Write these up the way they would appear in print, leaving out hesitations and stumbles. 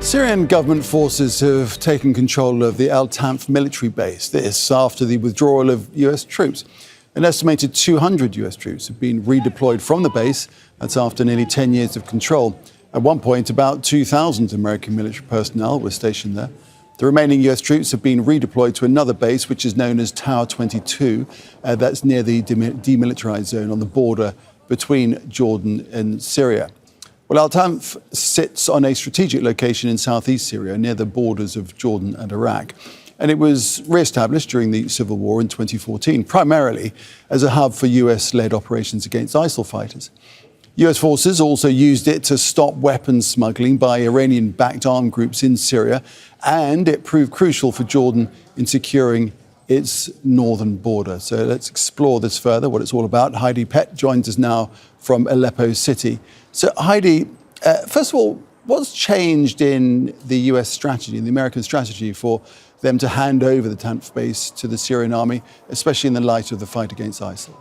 Syrian government forces have taken control of the al-Tanf military base. This after the withdrawal of US troops. An estimated 200 US troops have been redeployed from the base. That's after nearly 10 years of control. At one point, about 2,000 American military personnel were stationed there. The remaining US troops have been redeployed to another base, which is known as Tower 22. That's near the demilitarised zone on the border between Jordan and Syria. Well, al-Tanf sits on a strategic location in southeast Syria, near the borders of Jordan and Iraq. And it was re-established during the civil war in 2014, primarily as a hub for US-led operations against ISIL fighters. US forces also used it to stop weapons smuggling by Iranian-backed armed groups in Syria, and it proved crucial for Jordan in securing its northern border. So let's explore this further, what it's all about. Heidi Pett joins us now from Aleppo city. So Heidi, first of all, what's changed in the US strategy, in the American strategy for them to hand over the Tanf base to the Syrian army, especially in the light of the fight against ISIL?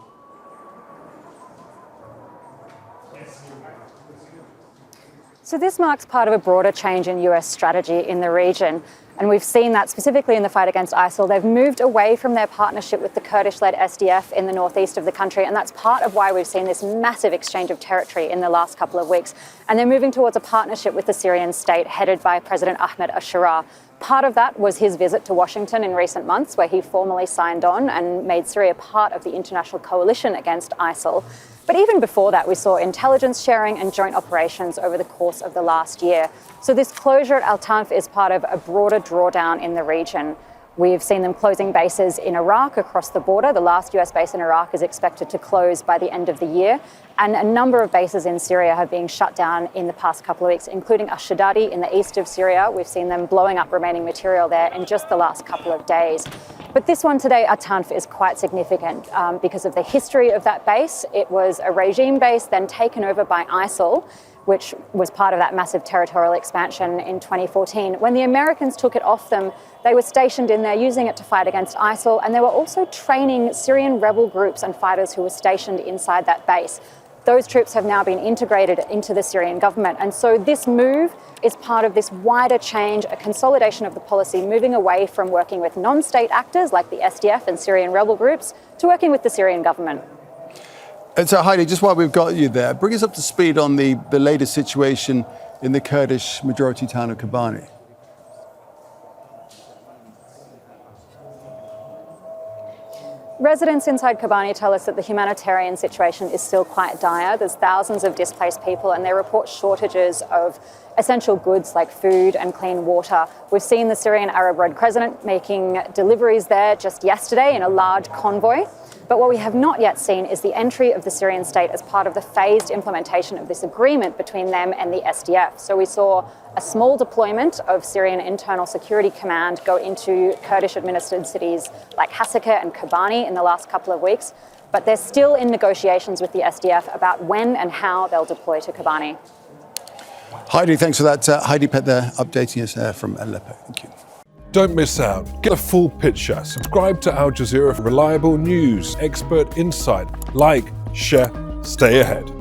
So this marks part of a broader change in US strategy in the region. And we've seen that specifically in the fight against ISIL. They've moved away from their partnership with the Kurdish-led SDF in the northeast of the country. And that's part of why we've seen this massive exchange of territory in the last couple of weeks. And they're moving towards a partnership with the Syrian state headed by President Ahmed al-Sharaa. Part of that was his visit to Washington in recent months, where he formally signed on and made Syria part of the international coalition against ISIL. But even before that, we saw intelligence sharing and joint operations over the course of the last year. So this closure at al-Tanf is part of a broader drawdown in the region. We've seen them closing bases in Iraq across the border. The last US base in Iraq is expected to close by the end of the year. And a number of bases in Syria have been shut down in the past couple of weeks, including al-Shadadi in the east of Syria. We've seen them blowing up remaining material there in just the last couple of days. But this one today, al-Tanf, is quite significant because of the history of that base. It was a regime base then taken over by ISIL, which was part of that massive territorial expansion in 2014. When the Americans took it off them, they were stationed in there using it to fight against ISIL, and they were also training Syrian rebel groups and fighters who were stationed inside that base. Those troops have now been integrated into the Syrian government. And so this move is part of this wider change, a consolidation of the policy, moving away from working with non-state actors like the SDF and Syrian rebel groups to working with the Syrian government. And so, Heidi, just while we've got you there, bring us up to speed on the latest situation in the Kurdish majority town of Kobani. Residents inside Kobani tell us that the humanitarian situation is still quite dire. There's thousands of displaced people, and they report shortages of essential goods like food and clean water. We've seen the Syrian Arab Red Crescent making deliveries there just yesterday in a large convoy. But what we have not yet seen is the entry of the Syrian state as part of the phased implementation of this agreement between them and the SDF. So we saw a small deployment of Syrian Internal Security Command go into Kurdish-administered cities like Hasaka and Kobani in the last couple of weeks. But they're still in negotiations with the SDF about when and how they'll deploy to Kobani. Heidi, thanks for that. Heidi Pett there, updating us from Aleppo. Thank you. Don't miss out. Get a full picture. Subscribe to Al Jazeera for reliable news, expert insight. Like, share, stay ahead.